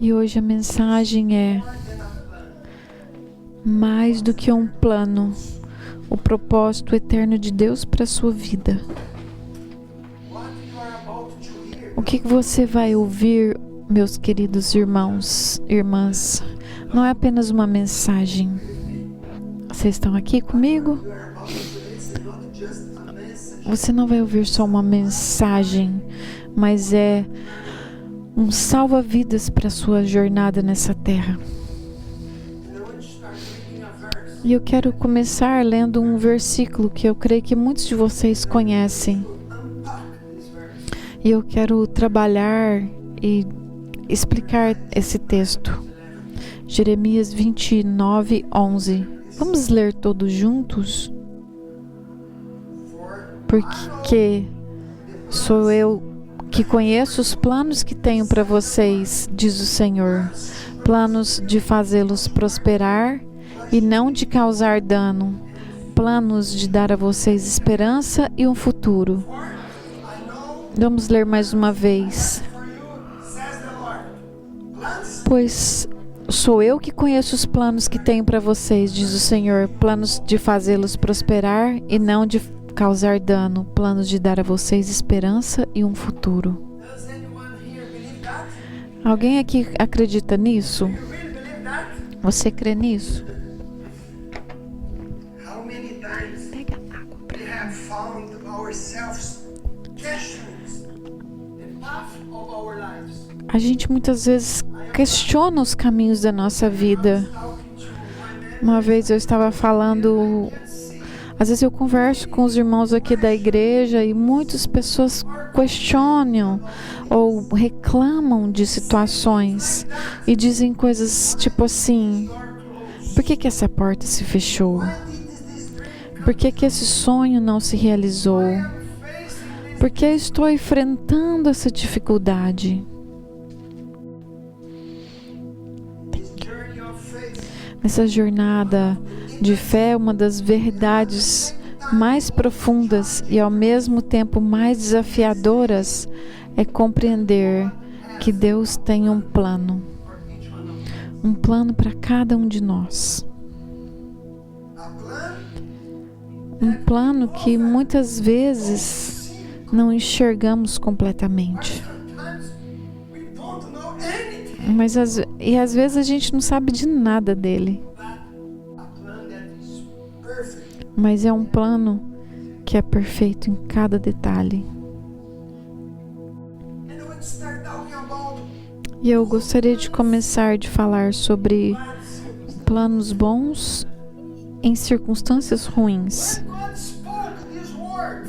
E hoje a mensagem é: mais do que um plano, o propósito eterno de Deus para a sua vida. O que você vai ouvir, meus queridos irmãos e irmãs, não é apenas uma mensagem. Vocês estão aqui comigo? Você não vai ouvir só uma mensagem, mas é um salva-vidas para a sua jornada nessa terra. E eu quero começar lendo um versículo que eu creio que muitos de vocês conhecem. E eu quero trabalhar e explicar esse texto. Jeremias 29, 11. Vamos ler todos juntos? Porque sou eu que conheço os planos que tenho para vocês, diz o Senhor. Planos de fazê-los prosperar e não de causar dano. Planos de dar a vocês esperança e um futuro. Vamos ler mais uma vez. Pois sou eu que conheço os planos que tenho para vocês, diz o Senhor. Planos de fazê-los prosperar e não de causar dano. Planos de dar a vocês esperança e um futuro. Alguém aqui acredita nisso? Você crê nisso? Pega água pra A gente muitas vezes questiona os caminhos da nossa vida. Uma vez eu estava falando, às vezes eu converso com os irmãos aqui da igreja e muitas pessoas questionam ou reclamam de situações e dizem coisas tipo assim: por que essa porta se fechou? Por que esse sonho não se realizou? Por que eu estou enfrentando essa dificuldade? Essa jornada de fé é uma das verdades mais profundas e ao mesmo tempo mais desafiadoras é compreender que Deus tem um plano para cada um de nós. Um plano que muitas vezes não enxergamos completamente. Mas às vezes a gente não sabe de nada dele. Mas é um plano que é perfeito em cada detalhe. E eu gostaria de começar a falar sobre planos bons em circunstâncias ruins.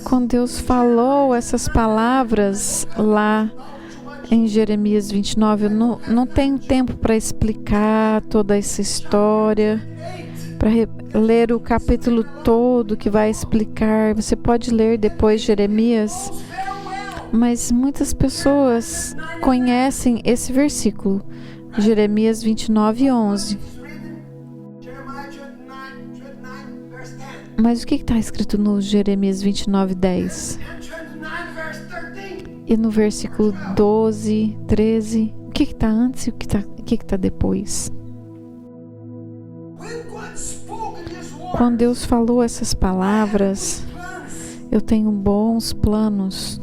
Quando Deus falou essas palavras lá em Jeremias 29, eu não tenho tempo para explicar toda essa história, para ler o capítulo todo que vai explicar. Você pode ler depois Jeremias, mas muitas pessoas conhecem esse versículo, Jeremias 29, 11. Mas o que está escrito no Jeremias 29, 10? E no versículo 12, 13, o que está antes e o que está depois? Quando Deus falou essas palavras, eu tenho bons planos.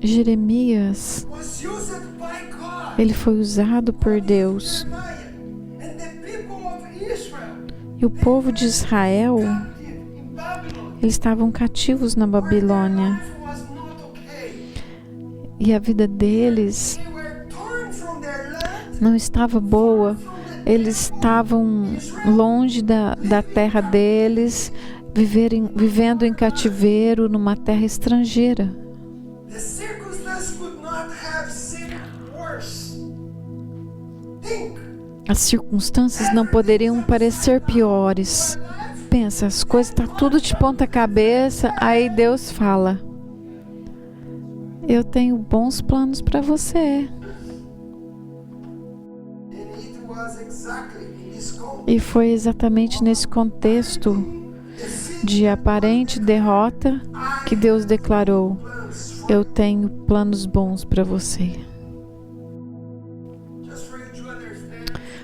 Jeremias, ele foi usado por Deus. E o povo de Israel, eles estavam cativos na Babilônia. E a vida deles não estava boa. Eles estavam longe da terra deles, vivendo em cativeiro numa terra estrangeira. As circunstâncias não poderiam parecer piores. Pensa, as coisas estão tudo de ponta cabeça, aí Deus fala: eu tenho bons planos para você. E foi exatamente nesse contexto de aparente derrota que Deus declarou: Eu tenho planos bons para você.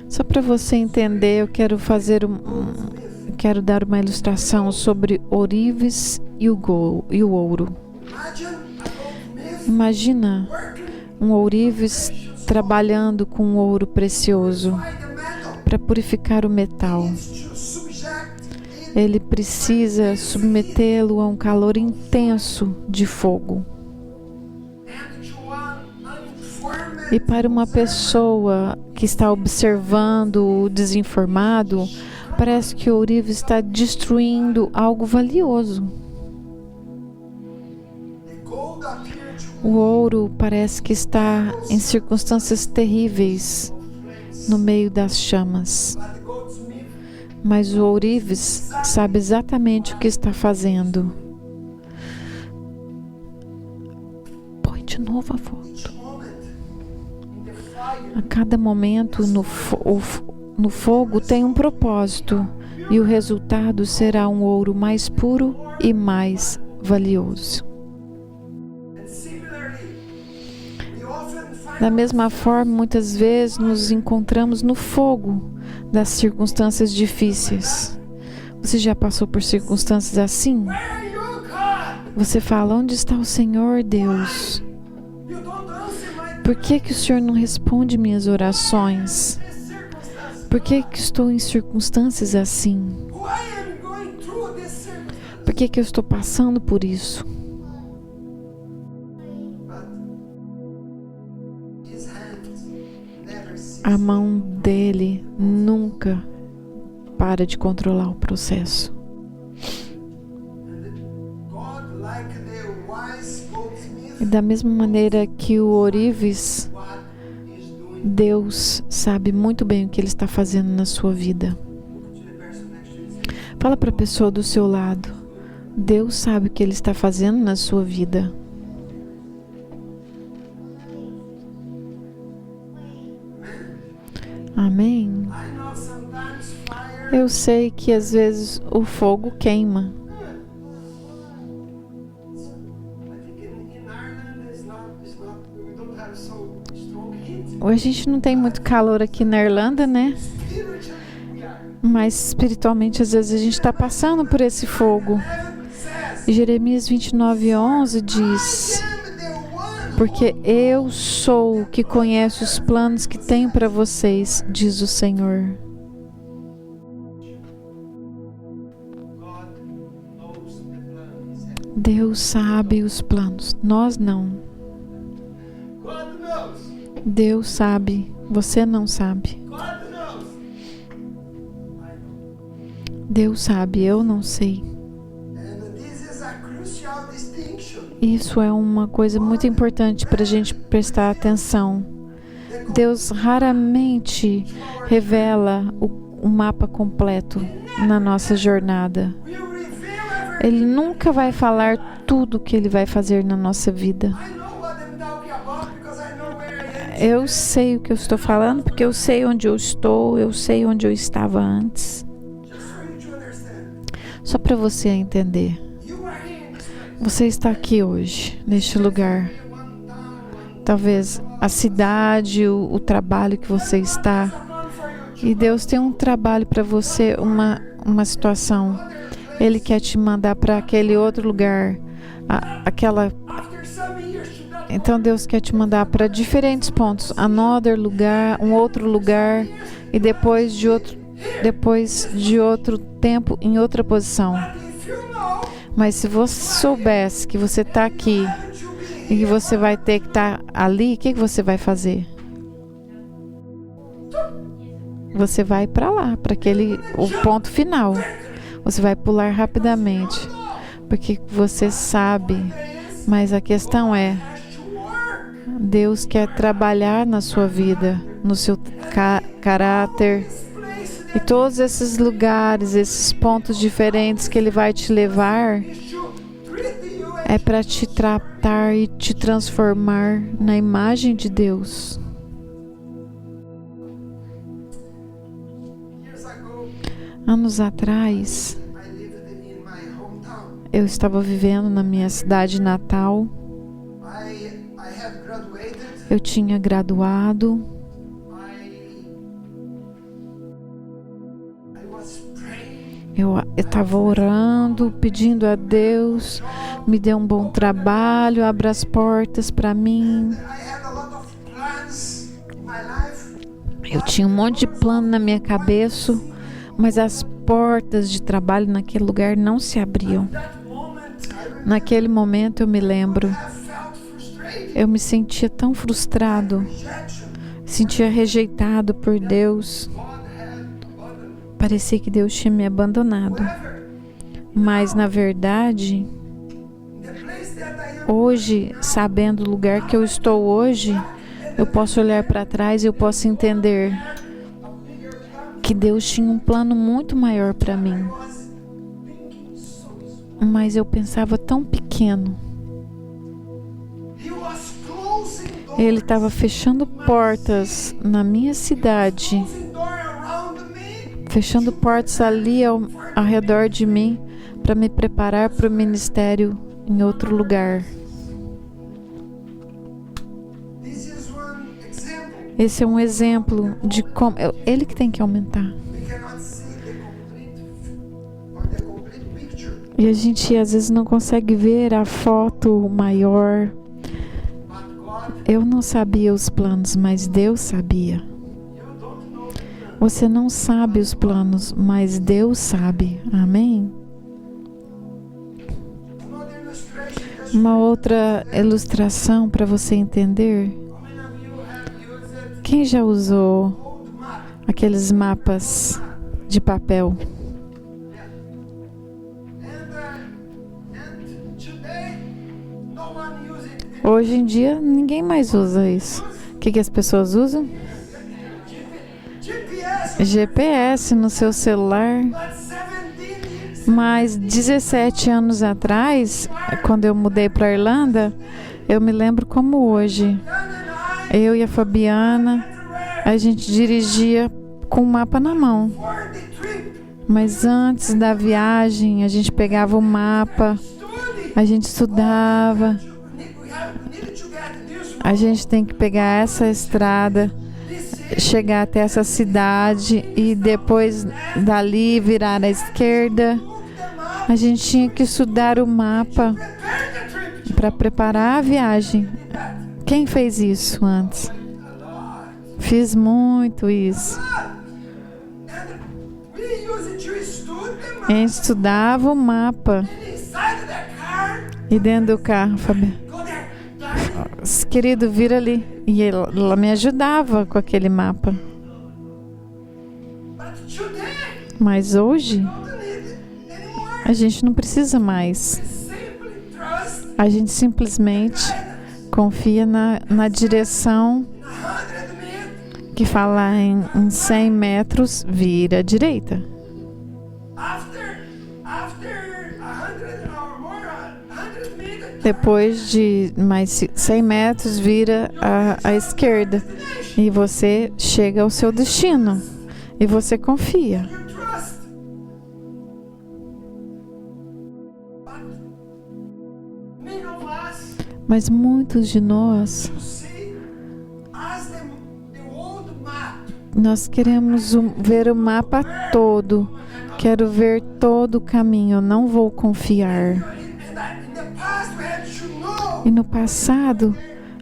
Só para você entender, eu quero quero dar uma ilustração sobre ourives e o ouro. Imagina um ourives trabalhando com ouro precioso para purificar o metal. Ele precisa submetê-lo a um calor intenso de fogo. E para uma pessoa que está observando o desinformado, parece que o ourives está destruindo algo valioso. O ouro parece que está em circunstâncias terríveis no meio das chamas. Mas o ourives sabe exatamente o que está fazendo. Põe de novo a foto. A cada momento no fogo tem um propósito, e o resultado será um ouro mais puro e mais valioso. Da mesma forma, muitas vezes nos encontramos no fogo das circunstâncias difíceis. Você já passou por circunstâncias assim? Você fala: onde está o Senhor, Deus? Por que o Senhor não responde minhas orações? Por que estou em circunstâncias assim? Por que eu estou passando por isso? A mão dele nunca para de controlar o processo. E da mesma maneira que o ourives, Deus sabe muito bem o que Ele está fazendo na sua vida. Fala para a pessoa do seu lado: Deus sabe o que Ele está fazendo na sua vida. Amém? Eu sei que às vezes o fogo queima. A gente não tem muito calor aqui na Irlanda, né? Mas espiritualmente às vezes a gente está passando por esse fogo. E Jeremias 29:11 diz: porque eu sou o que conhece os planos que tenho para vocês, diz o Senhor. Deus sabe os planos, nós não. Deus sabe, você não sabe. Deus sabe, eu não sei. Isso é uma coisa muito importante para a gente prestar atenção. Deus raramente revela o mapa completo na nossa jornada. Ele nunca vai falar tudo o que Ele vai fazer na nossa vida. Eu sei o que eu estou falando, porque eu sei onde eu estou, eu sei onde eu estava antes. Só para você entender. Você está aqui hoje, neste lugar. Talvez a cidade, o trabalho que você está. E Deus tem um trabalho para você, uma situação. Ele quer te mandar para aquele outro lugar. Então Deus quer te mandar para diferentes pontos. Another lugar, um outro lugar. E depois de outro tempo, em outra posição. Mas se você soubesse que você está aqui e que você vai ter que estar ali, o que você vai fazer? Você vai para lá, para o ponto final. Você vai pular rapidamente, porque você sabe. Mas a questão é, Deus quer trabalhar na sua vida, no seu caráter. E todos esses lugares, esses pontos diferentes que Ele vai te levar, é para te tratar e te transformar na imagem de Deus. Anos atrás, eu estava vivendo na minha cidade natal Eu tinha graduado. Eu estava orando, pedindo a Deus, me dê um bom trabalho, abra as portas para mim. Eu tinha um monte de plano na minha cabeça, mas as portas de trabalho naquele lugar não se abriam. Naquele momento eu me lembro, eu me sentia tão frustrado, sentia rejeitado por Deus. Parecia que Deus tinha me abandonado. Mas, na verdade, hoje, sabendo o lugar que eu estou hoje, eu posso olhar para trás e eu posso entender que Deus tinha um plano muito maior para mim. Mas eu pensava tão pequeno. Ele estava fechando portas na minha cidade, fechando portas ali ao redor de mim para me preparar para o ministério em outro lugar. Esse é um exemplo de como ele que tem que aumentar. E a gente às vezes não consegue ver a foto maior. Eu não sabia os planos, mas Deus sabia. Você não sabe os planos, mas Deus sabe. Amém? Uma outra ilustração para você entender. Quem já usou aqueles mapas de papel? Hoje em dia, ninguém mais usa isso. O que as pessoas usam? GPS no seu celular. Mas 17 anos atrás, quando eu mudei para a Irlanda, eu me lembro como hoje. Eu e a Fabiana, a gente dirigia com o mapa na mão. Mas antes da viagem, a gente pegava o mapa, a gente estudava. A gente tem que pegar essa estrada, chegar até essa cidade e depois dali virar à esquerda. A gente tinha que estudar o mapa para preparar a viagem. Quem fez isso antes? Fiz muito isso. A gente estudava o mapa. E dentro do carro, Fabiana, querido, vira ali. E ela me ajudava com aquele mapa. Mas hoje, a gente não precisa mais. A gente simplesmente confia na direção que fala em 100 metros, vira à direita. Depois de mais 100 metros, vira à esquerda. E você chega ao seu destino. E você confia. Mas muitos de nós queremos ver o mapa todo. Quero ver todo o caminho. Eu não vou confiar. E no passado,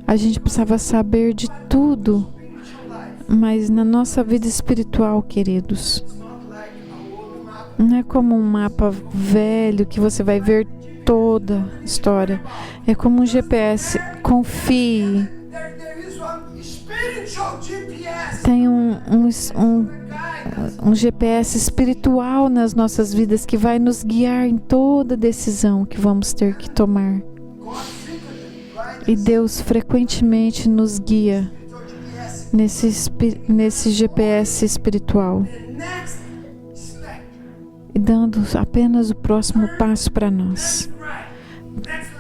a gente precisava saber de tudo. Mas na nossa vida espiritual, queridos, não é como um mapa velho que você vai ver toda a história. É como um GPS. Confie. Tem um GPS espiritual nas nossas vidas que vai nos guiar em toda decisão que vamos ter que tomar. E Deus frequentemente nos guia nesse GPS espiritual. E dando apenas o próximo passo para nós.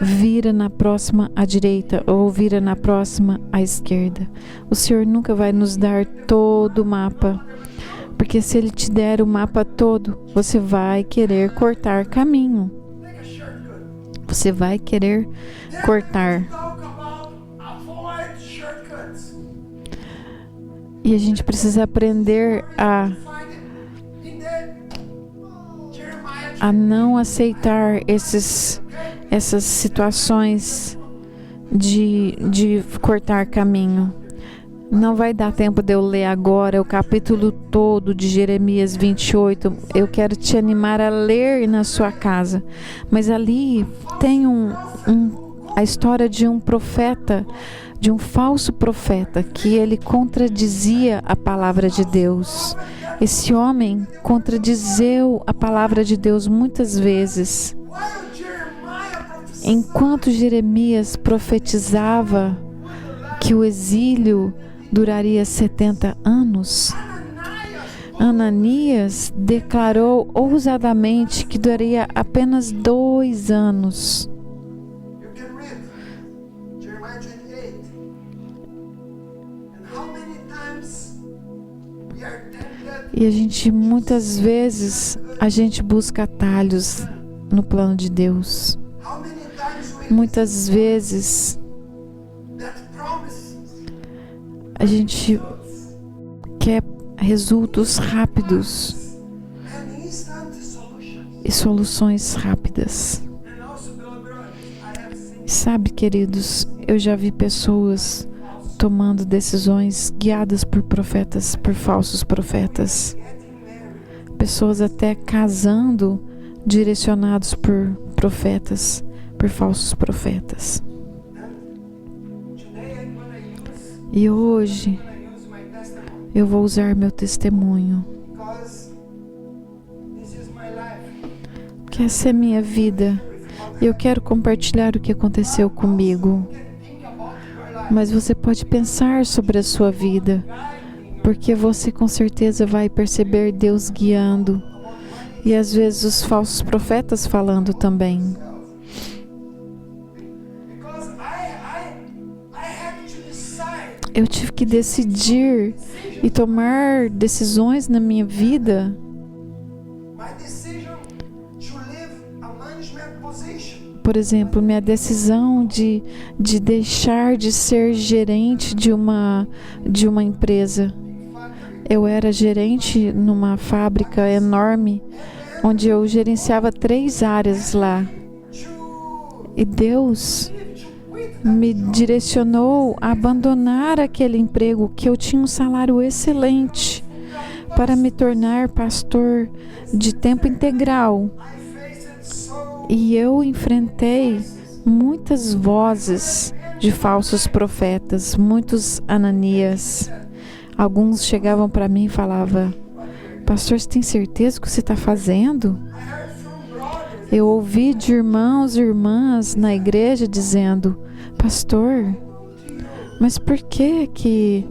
Vira na próxima à direita ou vira na próxima à esquerda. O Senhor nunca vai nos dar todo o mapa. Porque se Ele te der o mapa todo, você vai querer cortar caminho. Você vai querer cortar. E a gente precisa aprender a não aceitar essas situações de cortar caminho. Não vai dar tempo de eu ler agora o capítulo todo de Jeremias 28. Eu quero te animar a ler na sua casa. Mas ali tem a história de um profeta, de um falso profeta, que ele contradizia a palavra de Deus. Esse homem contradizeu a palavra de Deus muitas vezes. Enquanto Jeremias profetizava que o exílio duraria 70 anos, Ananias declarou ousadamente que duraria apenas 2 anos. E muitas vezes a gente busca atalhos no plano de Deus. Muitas vezes a gente quer resultados rápidos e soluções rápidas. Sabe, queridos, eu já vi pessoas tomando decisões guiadas por profetas, por falsos profetas. Pessoas até casando direcionados por profetas, por falsos profetas. E hoje eu vou usar meu testemunho, que essa é minha vida. Eu quero compartilhar o que aconteceu comigo. Mas você pode pensar sobre a sua vida, porque você com certeza vai perceber Deus guiando e às vezes os falsos profetas falando também. Eu tive que decidir e tomar decisões na minha vida. Por exemplo, minha decisão de deixar de ser gerente de uma empresa. Eu era gerente numa fábrica enorme, onde eu gerenciava 3 áreas lá. E Deus me direcionou a abandonar aquele emprego, que eu tinha um salário excelente, para me tornar pastor de tempo integral. E eu enfrentei muitas vozes de falsos profetas, muitos Ananias. Alguns chegavam para mim e falavam: pastor, você tem certeza que você está fazendo? Eu ouvi de irmãos e irmãs na igreja dizendo: pastor, mas por que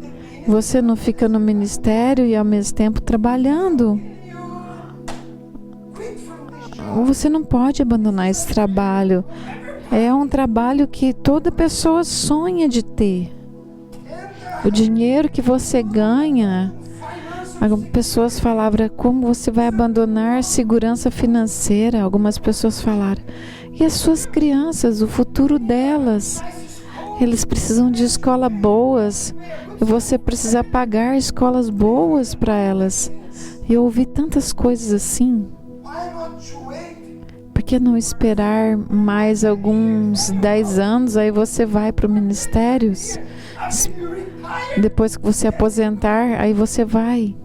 você não fica no ministério e ao mesmo tempo trabalhando? Você não pode abandonar esse trabalho. É um trabalho que toda pessoa sonha de ter. O dinheiro que você ganha, algumas pessoas falavam: como você vai abandonar segurança financeira? Algumas pessoas falaram: e as suas crianças, o futuro delas? Eles precisam de escolas boas. E você precisa pagar escolas boas para elas. Eu ouvi tantas coisas assim. Por que não esperar mais alguns 10 anos, aí você vai para o ministério? Depois que você aposentar, aí você vai.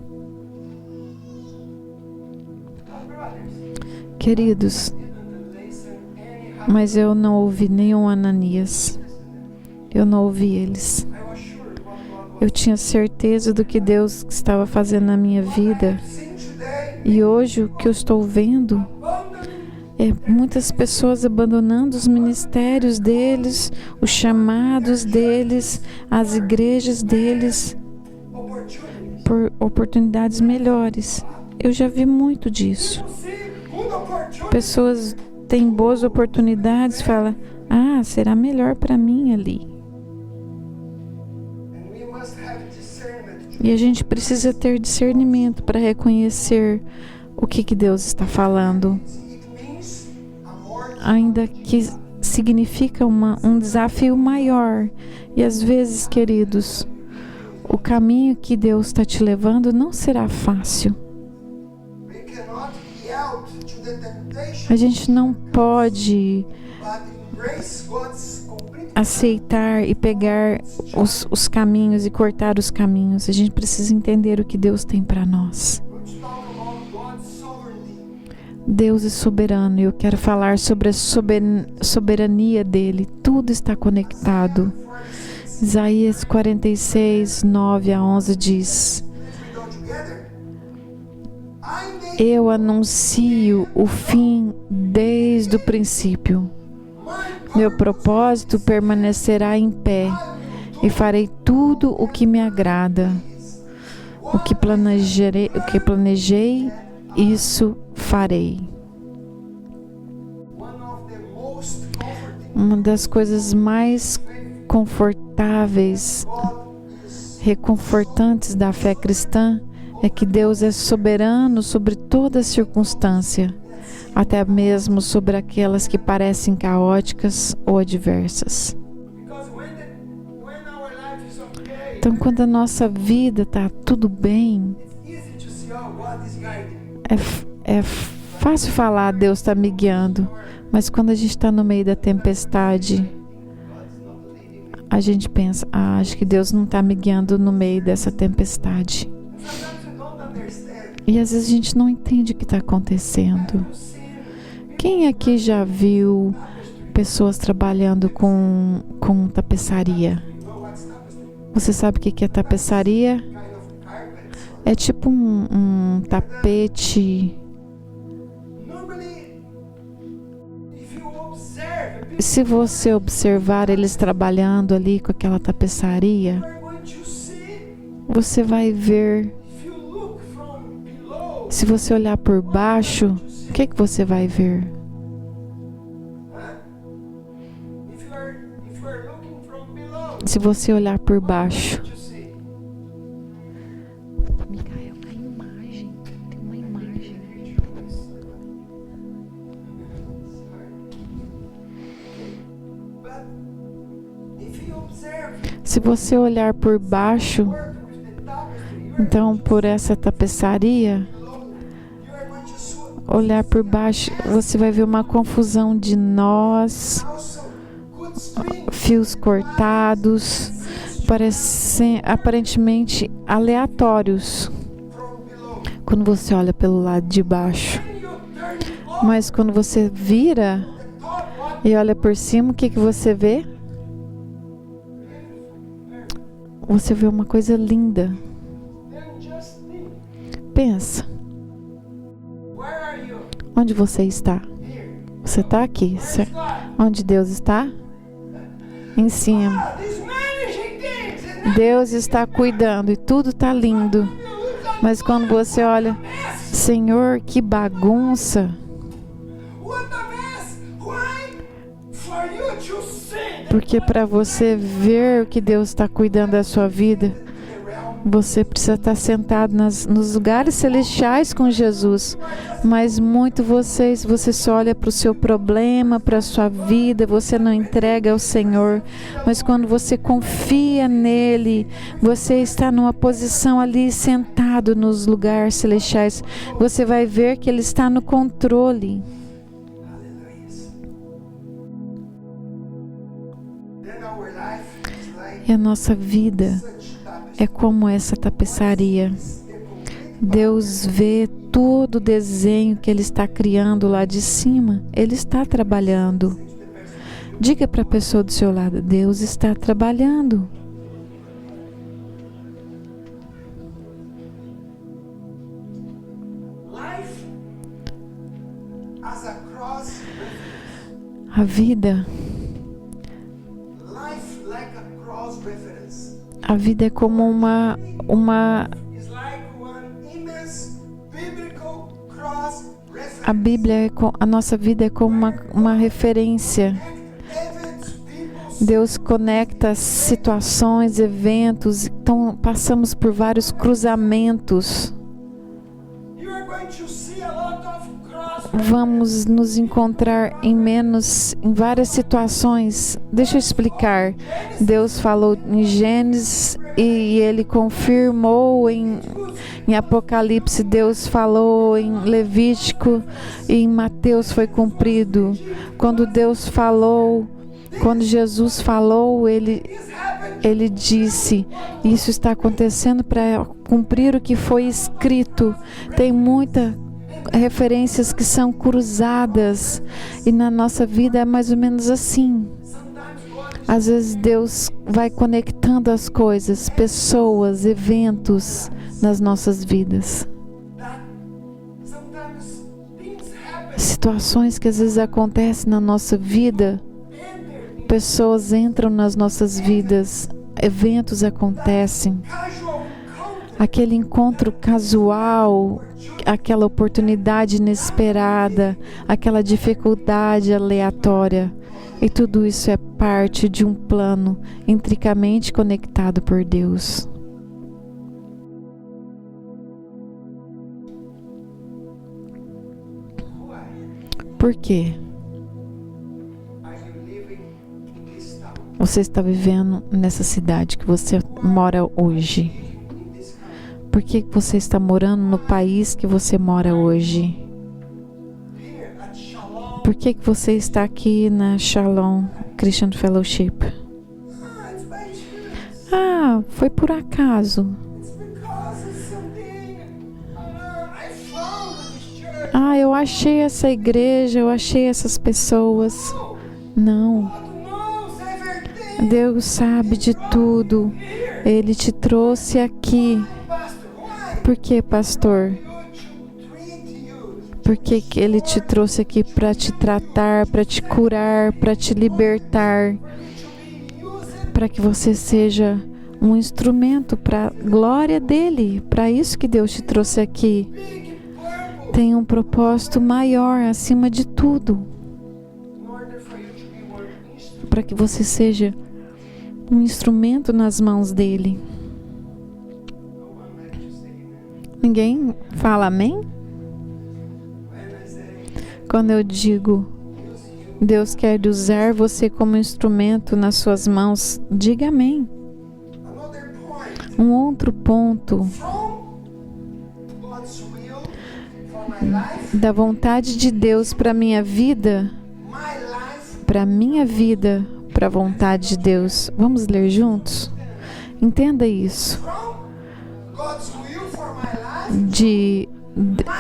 Queridos, mas eu não ouvi nenhum Ananias. Eu não ouvi eles. Eu tinha certeza do que Deus estava fazendo na minha vida. E hoje o que eu estou vendo é muitas pessoas abandonando os ministérios deles, os chamados deles, as igrejas deles, por oportunidades melhores. Eu já vi muito disso. Pessoas têm boas oportunidades e falam: ah, será melhor para mim ali. E a gente precisa ter discernimento para reconhecer o que Deus está falando. Ainda que significa um desafio maior. E às vezes, queridos, o caminho que Deus está te levando não será fácil. A gente não pode aceitar e pegar os caminhos e cortar os caminhos. A gente precisa entender o que Deus tem para nós. Deus é soberano e eu quero falar sobre a soberania dele. Tudo está conectado. Isaías 46, 9 a 11 diz: Eu anuncio o fim desde o princípio. Meu propósito permanecerá em pé e farei tudo o que me agrada. O que planejei, isso farei. Uma das coisas mais confortáveis, reconfortantes da fé cristã é que Deus é soberano sobre toda circunstância, até mesmo sobre aquelas que parecem caóticas ou adversas. Então, quando a nossa vida está tudo bem, é fácil falar, Deus está me guiando, mas quando a gente está no meio da tempestade, a gente pensa, acho que Deus não está me guiando no meio dessa tempestade. E às vezes a gente não entende o que está acontecendo. Quem aqui já viu pessoas trabalhando com tapeçaria? Você sabe o que é tapeçaria? É tipo um tapete. Se você observar eles trabalhando ali com aquela tapeçaria, você vai ver. Se você olhar por baixo, o que você vai ver? Se você olhar por baixo. Micael, a imagem. Tem uma imagem. Se você olhar por baixo, então por essa tapeçaria, olhar por baixo, você vai ver uma confusão de nós, fios cortados, parecem aparentemente aleatórios quando você olha pelo lado de baixo. Mas quando você vira e olha por cima, o que você vê? Você vê uma coisa linda. Pensa. Onde você está? Você está aqui, certo? Onde Deus está? Em cima. Deus está cuidando e tudo está lindo. Mas quando você olha, Senhor, que bagunça. Porque para você ver o que Deus está cuidando da sua vida, você precisa estar sentado nos lugares celestiais com Jesus. Mas você só olha para o seu problema, para a sua vida, você não entrega ao Senhor. Mas quando você confia nele, você está numa posição ali sentado nos lugares celestiais, você vai ver que ele está no controle. E a nossa vida é como essa tapeçaria. Deus vê todo o desenho que Ele está criando lá de cima. Ele está trabalhando. Diga para a pessoa do seu lado, Deus está trabalhando. A vida é como uma a nossa vida é como uma referência. Deus conecta situações, eventos, então passamos por vários cruzamentos. Vamos nos encontrar em várias situações. Deixa eu explicar. Deus falou em Gênesis e Ele confirmou em Apocalipse, Deus falou em Levítico, e em Mateus foi cumprido. Quando Deus falou, quando Jesus falou, Ele disse, isso está acontecendo para cumprir o que foi escrito. Tem muitas referências que são cruzadas, e na nossa vida é mais ou menos assim. Às vezes Deus vai conectando as coisas, pessoas, eventos nas nossas vidas. Situações que às vezes acontecem na nossa vida, pessoas entram nas nossas vidas, eventos acontecem. Aquele encontro casual, aquela oportunidade inesperada, aquela dificuldade aleatória. E tudo isso é parte de um plano intricamente conectado por Deus. Por quê? Você está vivendo nessa cidade que você mora hoje? Por que você está morando no país que você mora hoje? Por que você está aqui na Shalom Christian Fellowship? Foi por acaso. Eu achei essa igreja, eu achei essas pessoas. Não. Deus sabe de tudo. Ele te trouxe aqui. Por que, pastor? Porque Ele te trouxe aqui para te tratar, para te curar, para te libertar, para que você seja um instrumento para a glória dEle. Para isso que Deus te trouxe aqui. Tem um propósito maior acima de tudo, para que você seja um instrumento nas mãos dEle. Ninguém fala amém? Quando eu digo Deus quer usar você como instrumento nas suas mãos, diga amém. Um outro ponto da vontade de Deus para minha vida, para a vontade de Deus. Vamos ler juntos? Entenda isso.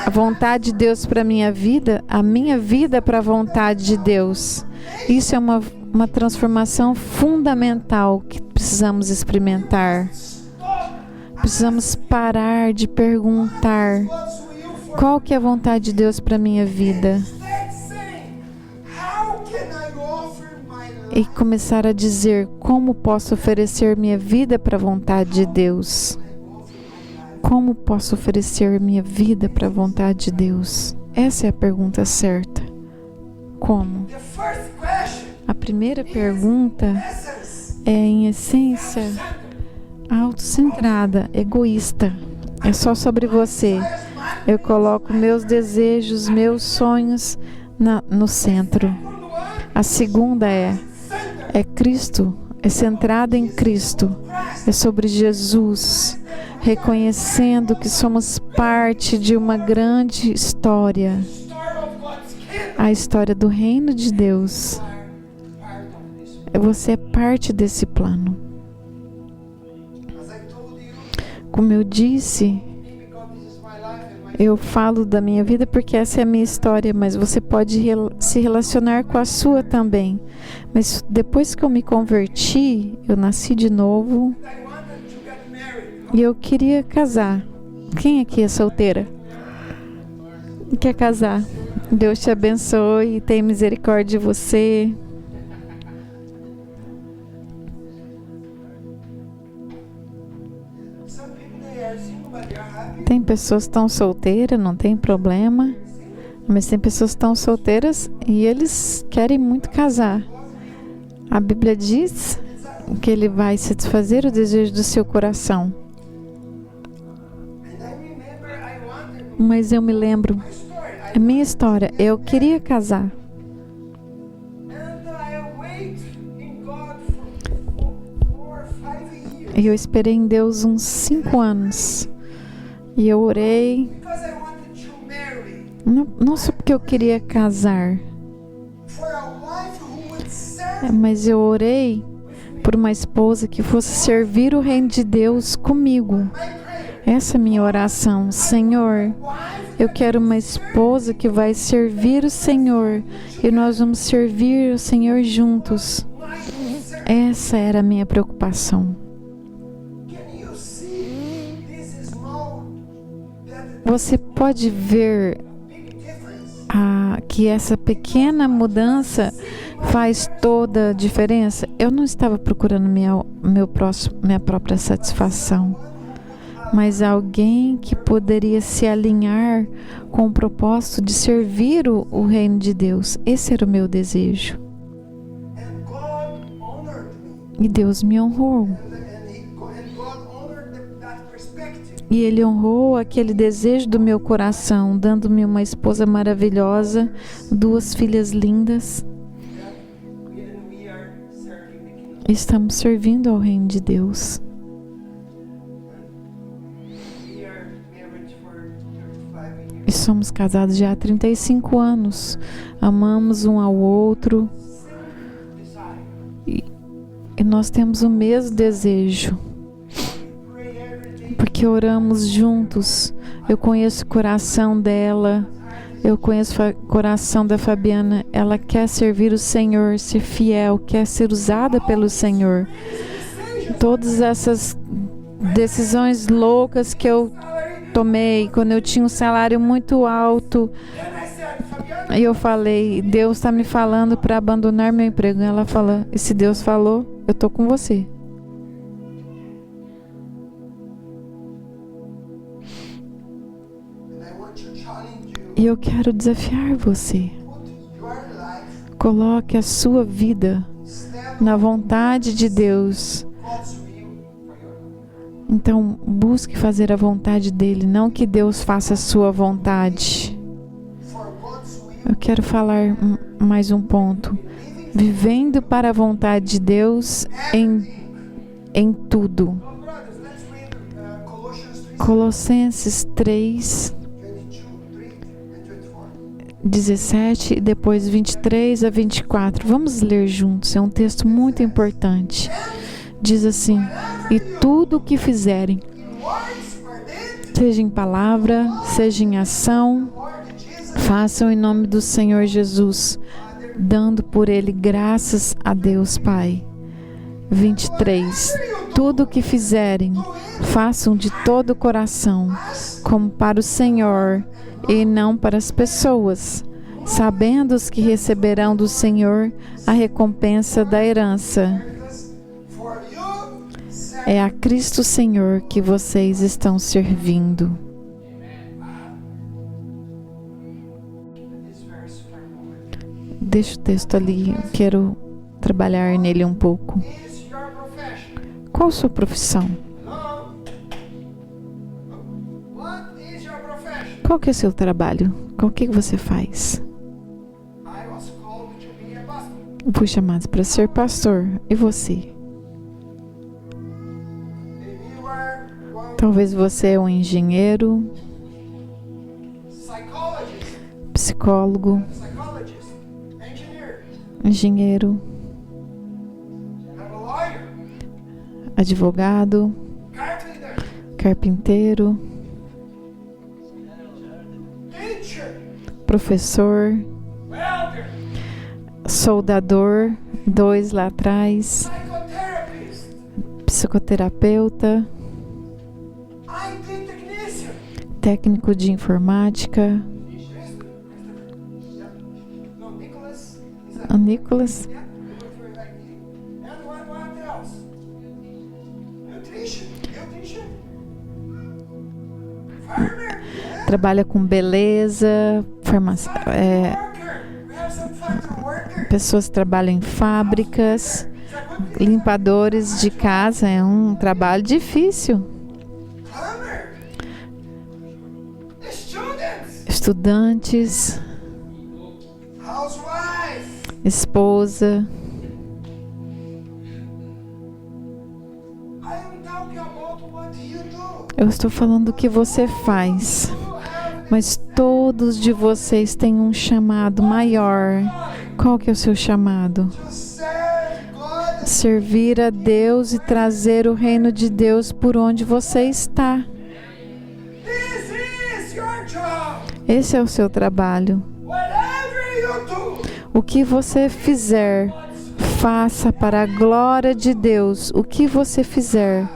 A vontade de Deus para minha vida, a minha vida para a vontade de Deus. Isso é uma transformação fundamental que precisamos experimentar. Precisamos parar de perguntar qual que é a vontade de Deus para minha vida e começar a dizer como posso oferecer minha vida para a vontade de Deus. Como posso oferecer minha vida para a vontade de Deus? Essa é a pergunta certa. Como? A primeira pergunta é, em essência, autocentrada, egoísta. É só sobre você. Eu coloco meus desejos, meus sonhos no centro. A segunda é Cristo, é centrada em Cristo. É sobre Jesus, reconhecendo que somos parte de uma grande história. A história do reino de Deus. Você é parte desse plano. Como eu disse, eu falo da minha vida porque essa é a minha história, mas você pode se relacionar com a sua também. Mas depois que eu me converti, eu nasci de novo e eu queria casar. Quem aqui é solteira? Quer casar? Deus te abençoe e tenha misericórdia de você. Tem pessoas que estão solteiras, não tem problema. Mas tem pessoas que estão solteiras e eles querem muito casar. A Bíblia diz que Ele vai satisfazer o desejo do seu coração. Mas eu me lembro, a minha história, eu queria casar. E eu esperei em Deus uns 5 anos. E eu orei, não só porque eu queria casar, mas eu orei por uma esposa que fosse servir o reino de Deus comigo. Essa é a minha oração. Senhor, eu quero uma esposa que vai servir o Senhor e nós vamos servir o Senhor juntos. Essa era a minha preocupação. Você pode ver que essa pequena mudança faz toda a diferença? Eu não estava procurando minha própria satisfação, mas alguém que poderia se alinhar com o propósito de servir o reino de Deus. Esse era o meu desejo. E Deus me honrou. E Ele honrou aquele desejo do meu coração, dando-me uma esposa maravilhosa, 2 filhas lindas. Estamos servindo ao reino de Deus. E somos casados já há 35 anos. Amamos um ao outro. E nós temos o mesmo desejo. Porque oramos juntos. Eu conheço o coração dela. Eu conheço o coração da Fabiana. Ela quer servir o Senhor, ser fiel, quer ser usada pelo Senhor. Todas essas decisões loucas que eu tomei quando eu tinha um salário muito alto. E eu falei, Deus está me falando para abandonar meu emprego. Ela falou, e se Deus falou, eu estou com você. E eu quero desafiar você. Coloque a sua vida na vontade de Deus. Então, busque fazer a vontade dEle, não que Deus faça a sua vontade. Eu quero falar mais um ponto. Vivendo para a vontade de Deus em tudo. Colossenses 3, 17 e depois 23 a 24. Vamos ler juntos, é um texto muito importante. Diz assim: e tudo o que fizerem, seja em palavra, seja em ação, façam em nome do Senhor Jesus, dando por Ele graças a Deus Pai. 23. Tudo o que fizerem, façam de todo o coração, como para o Senhor e não para as pessoas, sabendo os que receberão do Senhor a recompensa da herança. É a Cristo Senhor que vocês estão servindo. Deixa o texto ali, eu quero trabalhar nele um pouco. Qual a sua profissão? Qual que é o seu trabalho? O que você faz? Fui chamado para ser pastor. E você? Talvez você é um engenheiro, psicólogo, engenheiro, advogado, carpinteiro, professor, soldador, 2 lá atrás, psicoterapeuta, técnico de informática, Nicolas, trabalha com beleza, pessoas que trabalham em fábricas, limpadores de casa, é um trabalho difícil. Estudantes, esposa, Eu estou falando do que você faz. Mas todos de vocês têm um chamado maior. Qual que é o seu chamado? Servir a Deus e trazer o reino de Deus por onde você está. Esse é o seu trabalho. O que você fizer, faça para a glória de Deus. O que você fizer.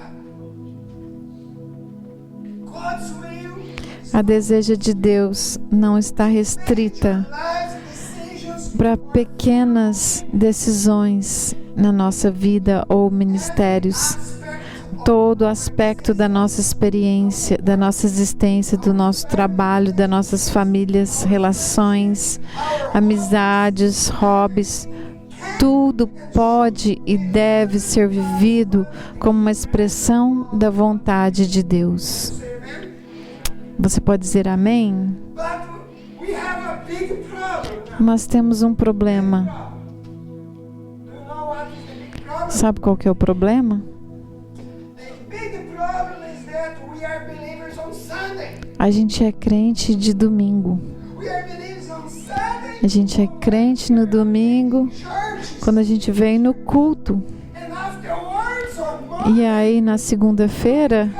A deseja de Deus não está restrita para pequenas decisões na nossa vida ou ministérios. Todo aspecto da nossa experiência, da nossa existência, do nosso trabalho, das nossas famílias, relações, amizades, hobbies, tudo pode e deve ser vivido como uma expressão da vontade de Deus. Você pode dizer amém? Mas temos um problema. Sabe qual que é o problema? A gente é crente de domingo. A gente é crente no domingo quando a gente vem no culto. E aí na segunda-feira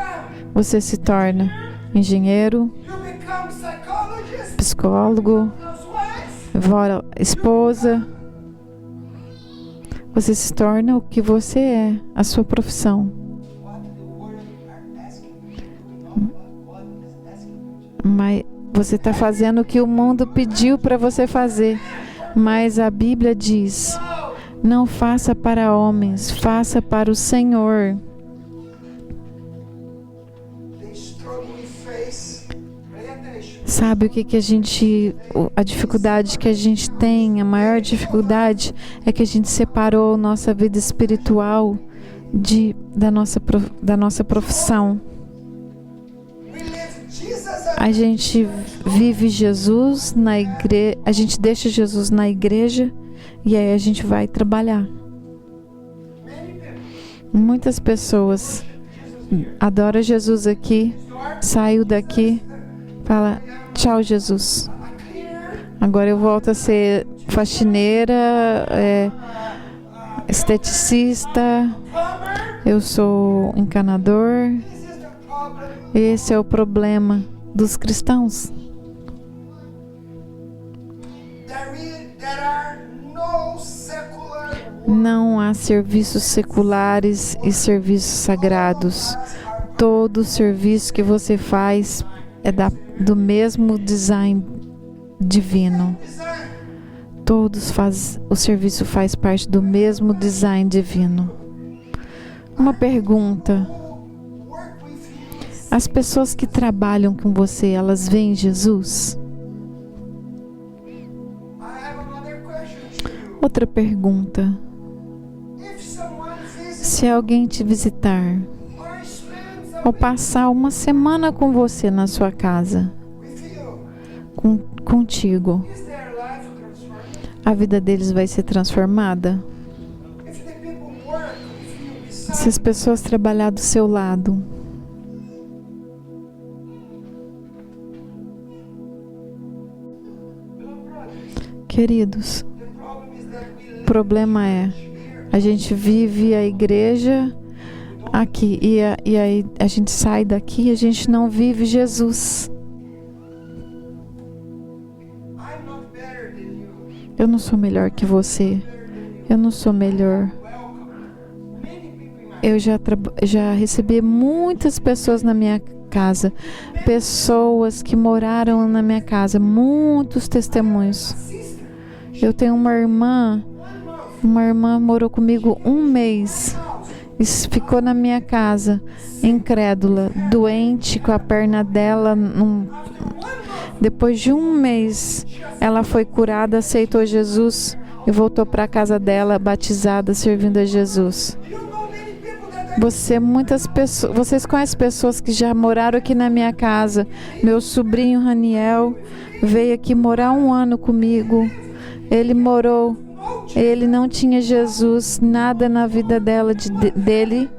você se torna engenheiro, psicólogo, esposa. Você se torna o que você é, a sua profissão. Mas você está fazendo o que o mundo pediu para você fazer. Mas a Bíblia diz: não faça para homens, faça para o Senhor. Sabe o que a dificuldade que a gente tem, a maior dificuldade é que a gente separou nossa vida espiritual da nossa profissão. A gente vive Jesus na igreja, a gente deixa Jesus na igreja e aí a gente vai trabalhar. Muitas pessoas adoram Jesus aqui, saiu daqui, fala, tchau Jesus. Agora eu volto a ser faxineira, esteticista, eu sou encanador. Esse é o problema dos cristãos. Não há serviços seculares e serviços sagrados. Todo serviço que você faz é do mesmo design divino. O serviço faz parte do mesmo design divino. Uma pergunta. As pessoas que trabalham com você, elas veem Jesus? Outra pergunta. Se alguém te visitar ou passar uma semana com você na sua casa, contigo, a vida deles vai ser transformada? Se as pessoas trabalhar do seu lado, queridos, o problema é, a gente vive a igreja aqui e aí a gente sai daqui e a gente não vive Jesus. Eu não sou melhor que você. Eu não sou melhor. Eu já recebi muitas pessoas na minha casa. Pessoas que moraram na minha casa. Muitos testemunhos. Eu tenho uma irmã morou comigo 1 mês e ficou na minha casa, incrédula, doente, com a perna dela. Depois de 1 mês, ela foi curada, aceitou Jesus e voltou para a casa dela, batizada, servindo a Jesus. Vocês conhecem pessoas que já moraram aqui na minha casa. Meu sobrinho Raniel veio aqui morar 1 ano comigo. Ele não tinha Jesus, nada na vida dele.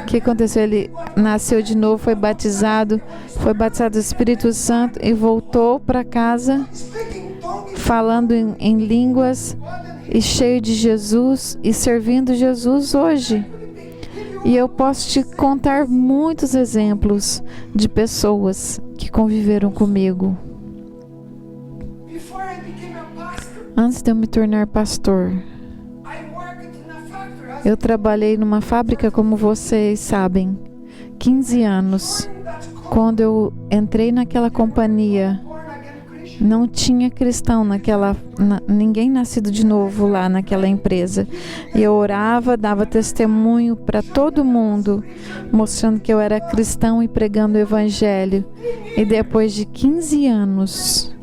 O que aconteceu? Ele nasceu de novo, foi batizado do Espírito Santo e voltou para casa falando em línguas e cheio de Jesus e servindo Jesus hoje. E eu posso te contar muitos exemplos de pessoas que conviveram comigo. Antes de eu me tornar pastor, eu trabalhei numa fábrica, como vocês sabem, 15 anos. Quando eu entrei naquela companhia, não tinha cristão ninguém nascido de novo lá naquela empresa. E eu orava, dava testemunho para todo mundo, mostrando que eu era cristão e pregando o evangelho. E depois de 15 anos,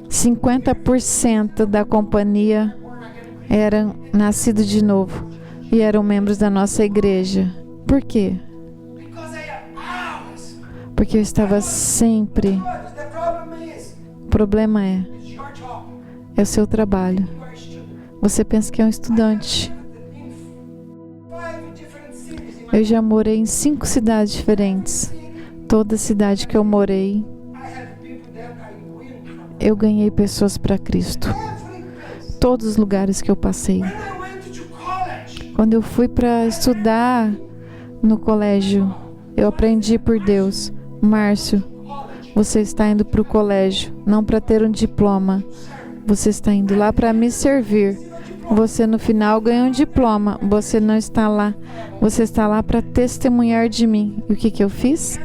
50% da companhia eram nascidos de novo e eram membros da nossa igreja. Por quê? Porque eu estava sempre... O problema é o seu trabalho. Você pensa que é um estudante. Eu já morei em 5 cidades diferentes. Toda cidade que eu morei, eu ganhei pessoas para Cristo. Todos os lugares que eu passei. Quando eu fui para estudar no colégio, eu aprendi por Deus. Márcio, você está indo para o colégio, não para ter um diploma. Você está indo lá para me servir. Você no final ganha um diploma. Você não está lá. Você está lá para testemunhar de mim. E o que eu fiz?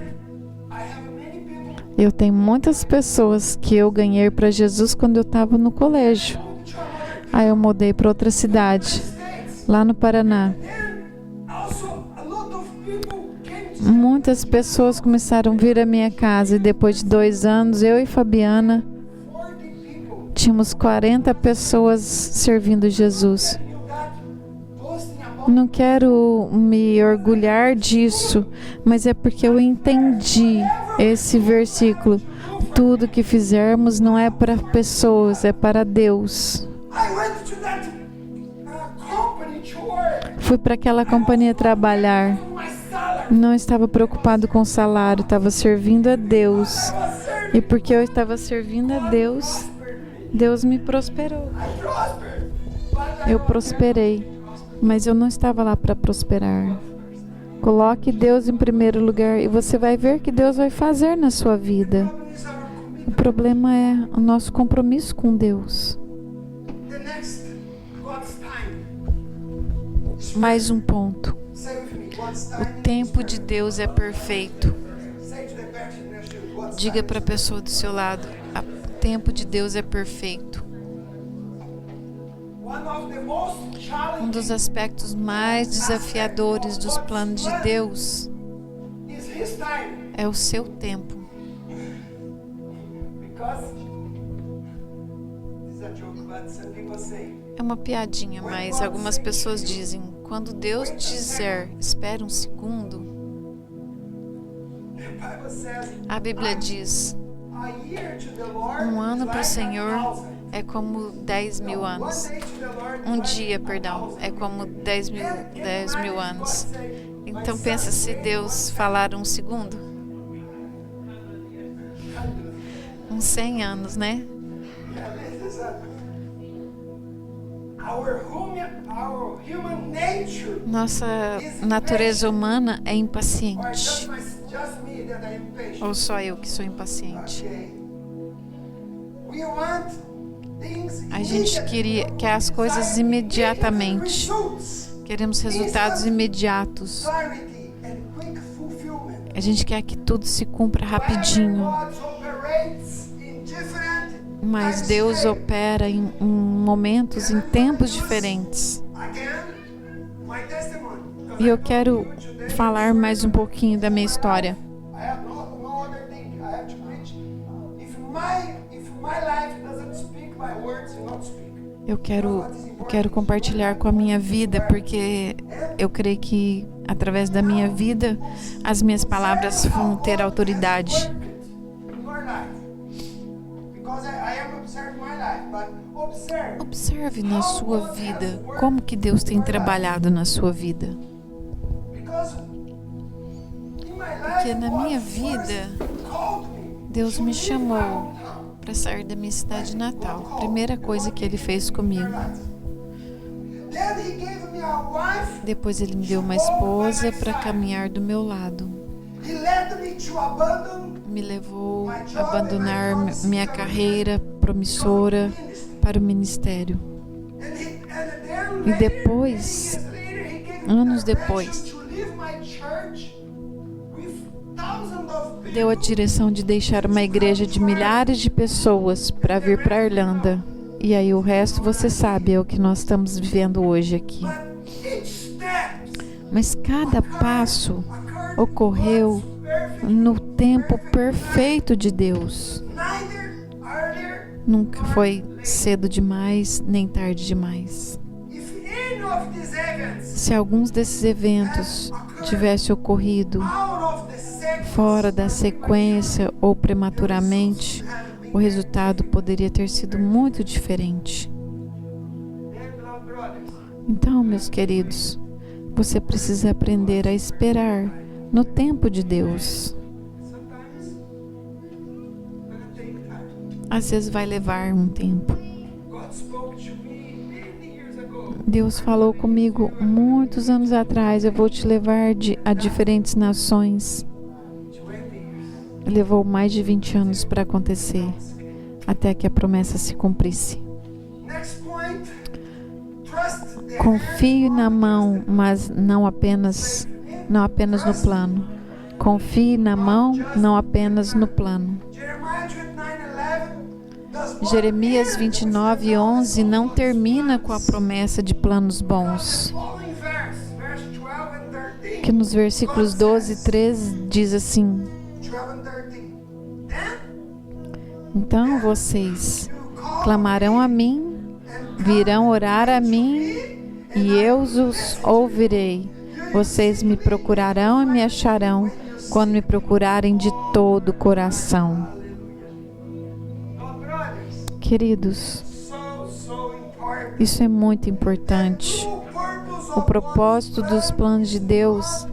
Eu tenho muitas pessoas que eu ganhei para Jesus quando eu estava no colégio. Aí eu mudei para outra cidade, lá no Paraná. Muitas pessoas começaram a vir à minha casa e depois de 2 anos, eu e Fabiana, tínhamos 40 pessoas servindo Jesus. Não quero me orgulhar disso, mas é porque eu entendi esse versículo. Tudo que fizermos não é para pessoas, é para Deus. Fui para aquela companhia trabalhar. Não estava preocupado com o salário, estava servindo a Deus. E porque eu estava servindo a Deus, Deus me prosperou. Eu prosperei, mas eu não estava lá para prosperar. Coloque Deus em primeiro lugar e você vai ver que Deus vai fazer na sua vida. O problema é o nosso compromisso com Deus. Mais um ponto. O tempo de Deus é perfeito. Diga para a pessoa do seu lado: o tempo de Deus é perfeito. Um dos aspectos mais desafiadores dos planos de Deus é o seu tempo. É uma piadinha, mas algumas pessoas dizem: quando Deus disser, espere um segundo. A Bíblia diz: um ano para o Senhor é como 10.000 anos. Um dia, perdão, é como 10 mil anos. Então pensa, se Deus falar um segundo, uns 100 anos, né? Nossa natureza humana é impaciente. Ou só eu que sou impaciente? A gente quer as coisas imediatamente. Queremos resultados imediatos. A gente quer que tudo se cumpra rapidinho. Mas Deus opera em momentos, em tempos diferentes. E eu quero falar mais um pouquinho da minha história. Eu quero compartilhar com a minha vida, porque eu creio que através da minha vida as minhas palavras vão ter autoridade. Observe na sua vida como que Deus tem trabalhado na sua vida. Porque na minha vida, Deus me chamou para sair da minha cidade natal. Primeira coisa que Ele fez comigo. Depois Ele me deu uma esposa para caminhar do meu lado. Me levou a abandonar minha carreira promissora para o ministério. E depois, anos depois, deu a direção de deixar uma igreja de milhares de pessoas para vir para a Irlanda. E aí o resto você sabe, é o que nós estamos vivendo hoje aqui. Mas cada passo ocorreu no tempo perfeito de Deus. Nunca foi cedo demais, nem tarde demais. Se alguns desses eventos tivessem ocorrido fora da sequência ou prematuramente, o resultado poderia ter sido muito diferente. Então, meus queridos, você precisa aprender a esperar no tempo de Deus. Às vezes vai levar um tempo. Deus falou comigo muitos anos atrás: eu vou te levar a diferentes nações. Levou mais de 20 anos para acontecer, até que a promessa se cumprisse. Confie na mão, mas não apenas no plano. Confie na mão, não apenas no plano. Jeremias 29:11 não termina com a promessa de planos bons. Que nos versículos 12 e 13 diz assim: então vocês clamarão a mim, virão orar a mim, e eu os ouvirei. Vocês me procurarão e me acharão, quando me procurarem de todo o coração. Queridos, isso é muito importante. O propósito dos planos de Deus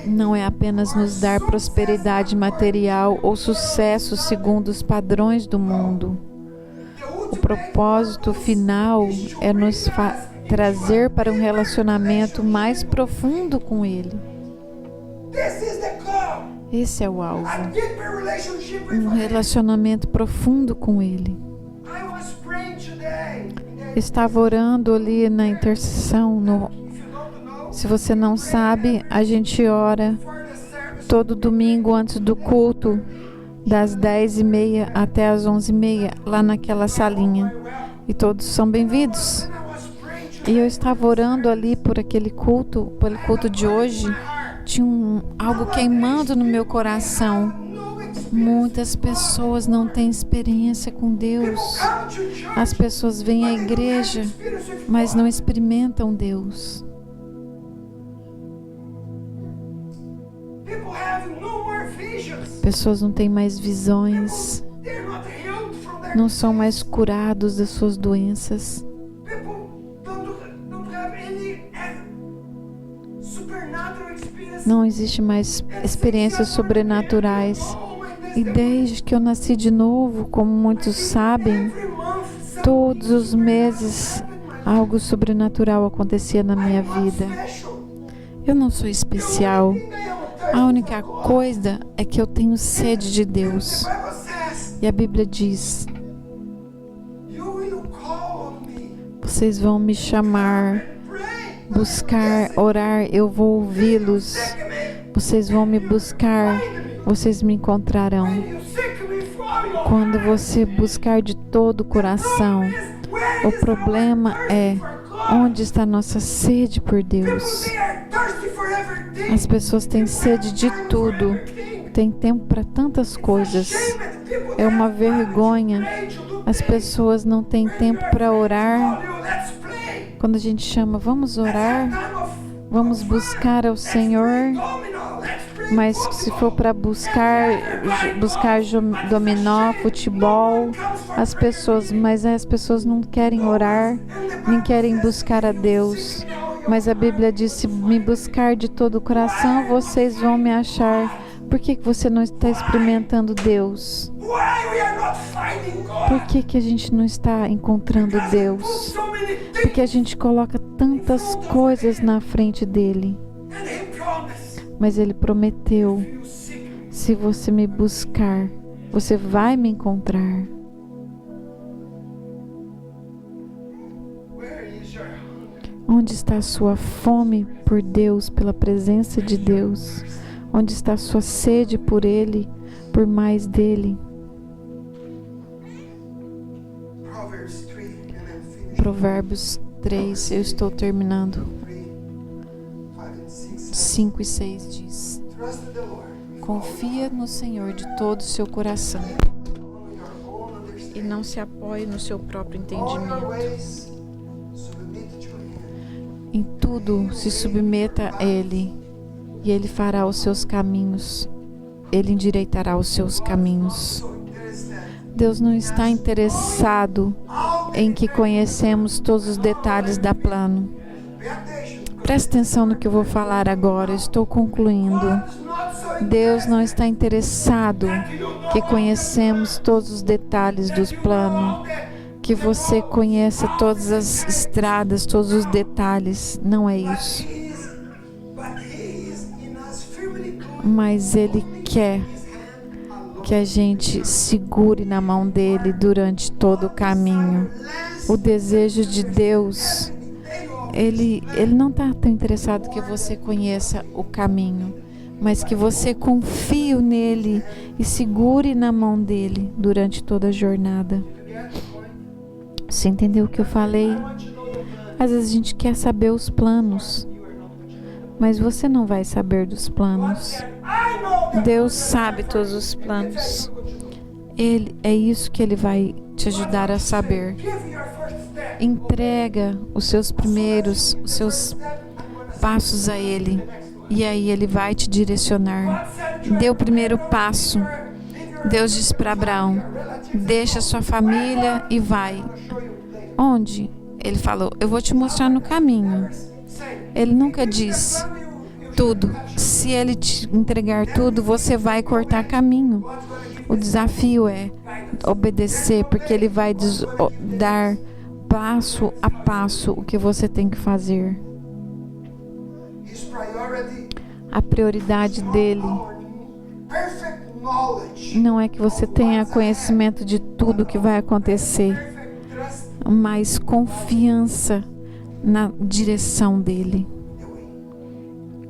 não é apenas nos dar prosperidade material ou sucesso segundo os padrões do mundo. O propósito final é nos trazer para um relacionamento mais profundo com Ele. Esse é o alvo. Um relacionamento profundo com Ele. Estava orando ali na intercessão. Se você não sabe, a gente ora todo domingo antes do culto, das 10h30 até as 11h30, lá naquela salinha. E todos são bem-vindos. E eu estava orando ali por aquele culto, pelo culto de hoje. Tinha algo queimando no meu coração. Muitas pessoas não têm experiência com Deus. As pessoas vêm à igreja, mas não experimentam Deus. Pessoas não têm mais visões, não são mais curados das suas doenças. Não existe mais experiências sobrenaturais. E desde que eu nasci de novo, como muitos sabem, todos os meses algo sobrenatural acontecia na minha vida. Eu não sou especial. A única coisa é que eu tenho sede de Deus. E a Bíblia diz: vocês vão me chamar, buscar, orar, eu vou ouvi-los. Vocês vão me buscar, vocês me encontrarão. Quando você buscar de todo o coração. O problema é: onde está nossa sede por Deus? As pessoas têm sede de tudo, têm tempo para tantas coisas. É uma vergonha. As pessoas não têm tempo para orar. Quando a gente chama, vamos orar, vamos buscar ao Senhor. Mas se for para buscar dominó, futebol, as pessoas não querem orar, nem querem buscar a Deus. Mas a Bíblia diz: se me buscar de todo o coração, vocês vão me achar. Por que você não está experimentando Deus? Por que a gente não está encontrando Deus? Porque a gente coloca tantas coisas na frente dele. Mas ele prometeu: se você me buscar, você vai me encontrar. Onde está a sua fome por Deus, pela presença de Deus? Onde está a sua sede por Ele, por mais dele? Provérbios 3, eu estou terminando. 5 e 6 diz: confia no Senhor de todo o seu coração e não se apoie no seu próprio entendimento. Em tudo se submeta a Ele, e Ele fará os seus caminhos. Ele endireitará os seus caminhos. Deus não está interessado em que conhecemos todos os detalhes da plano. Preste atenção no que eu vou falar agora, estou concluindo. Deus não está interessado que conhecemos todos os detalhes dos planos, que você conheça todas as estradas, todos os detalhes. Não é isso. Mas Ele quer que a gente segure na mão dele durante todo o caminho. O desejo de Deus, Ele não está tão interessado que você conheça o caminho, mas que você confie nele e segure na mão dele durante toda a jornada. Você entendeu o que eu falei? Às vezes a gente quer saber os planos, mas você não vai saber dos planos. Deus sabe todos os planos. É isso que Ele vai te ajudar a saber. Entrega os seus passos a Ele, e aí Ele vai te direcionar. Dê o primeiro passo. Deus disse para Abraão: deixa sua família e vai. Onde? Ele falou: eu vou te mostrar no caminho. Ele nunca disse tudo. Se Ele te entregar tudo, você vai cortar caminho. O desafio é obedecer, porque Ele vai dar passo a passo o que você tem que fazer. A prioridade dele não é que você tenha conhecimento de tudo que vai acontecer, mas confiança na direção dele.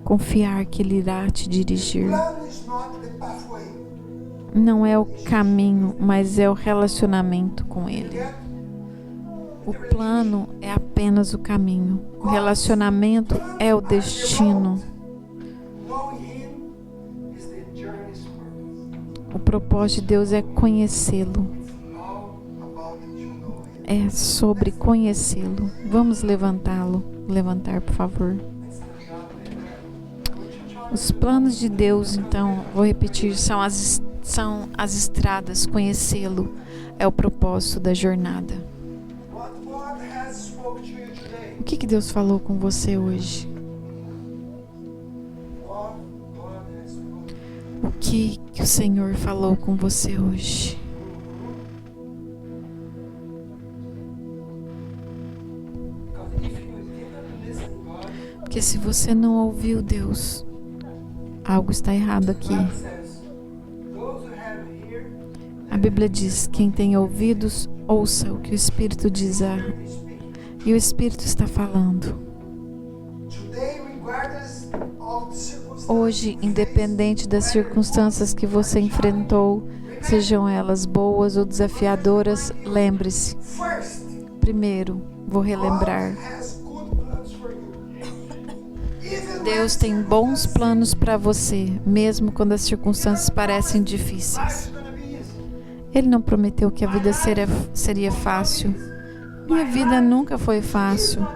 Confiar que Ele irá te dirigir. Não é o caminho, mas é o relacionamento com Ele. O plano é apenas o caminho. O relacionamento é o destino. O propósito de Deus é conhecê-lo. É sobre conhecê-lo. Vamos levantar, por favor. Os planos de Deus, então, vou repetir, são as estradas. Conhecê-lo é o propósito da jornada. O que Deus falou com você hoje? O que o Senhor falou com você hoje? Porque se você não ouviu Deus, algo está errado aqui. A Bíblia diz: quem tem ouvidos, ouça o que o Espírito diz. E o Espírito está falando. Hoje, independente das circunstâncias que você enfrentou, sejam elas boas ou desafiadoras, lembre-se. Primeiro, vou relembrar. Deus tem bons planos para você, mesmo quando as circunstâncias parecem difíceis. Ele não prometeu que a vida seria fácil. Minha vida nunca foi fácil.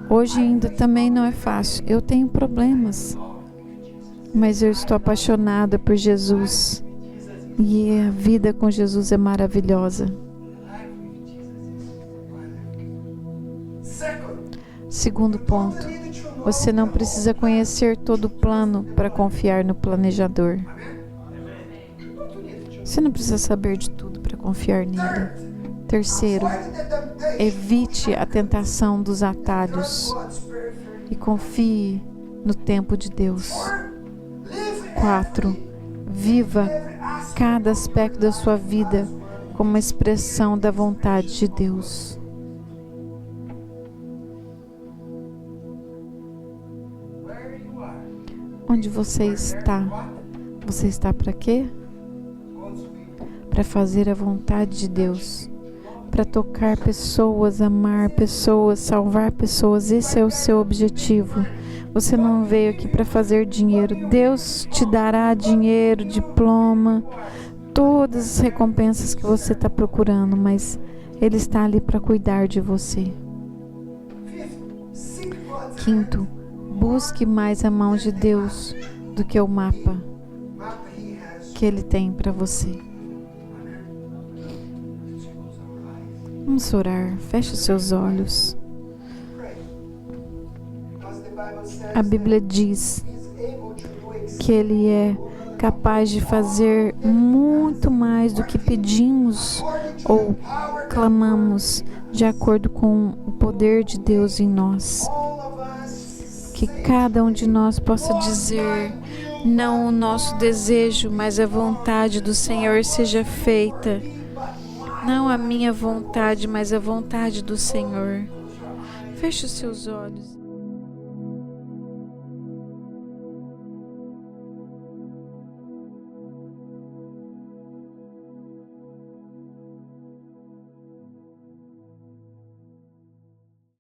Hoje ainda também não é fácil. Eu tenho problemas. Mas eu estou apaixonada por Jesus. E a vida com Jesus é maravilhosa. Segundo ponto, você não precisa conhecer todo o plano para confiar no planejador. Você não precisa saber de tudo para confiar nele. Terceiro, evite a tentação dos atalhos e confie no tempo de Deus. 4. Viva cada aspecto da sua vida como uma expressão da vontade de Deus. Onde você está? Você está para quê? Para fazer a vontade de Deus. Para tocar pessoas, amar pessoas, salvar pessoas. Esse é o seu objetivo. Você não veio aqui para fazer dinheiro. Deus te dará dinheiro, diploma, todas as recompensas que você está procurando, mas Ele está ali para cuidar de você. 5. Busque mais a mão de Deus do que o mapa que Ele tem para você. Vamos orar. Feche os seus olhos. A Bíblia diz que Ele é capaz de fazer muito mais do que pedimos ou clamamos, de acordo com o poder de Deus em nós. Que cada um de nós possa dizer: não o nosso desejo, mas a vontade do Senhor seja feita. Não a minha vontade, mas a vontade do Senhor. Feche os seus olhos.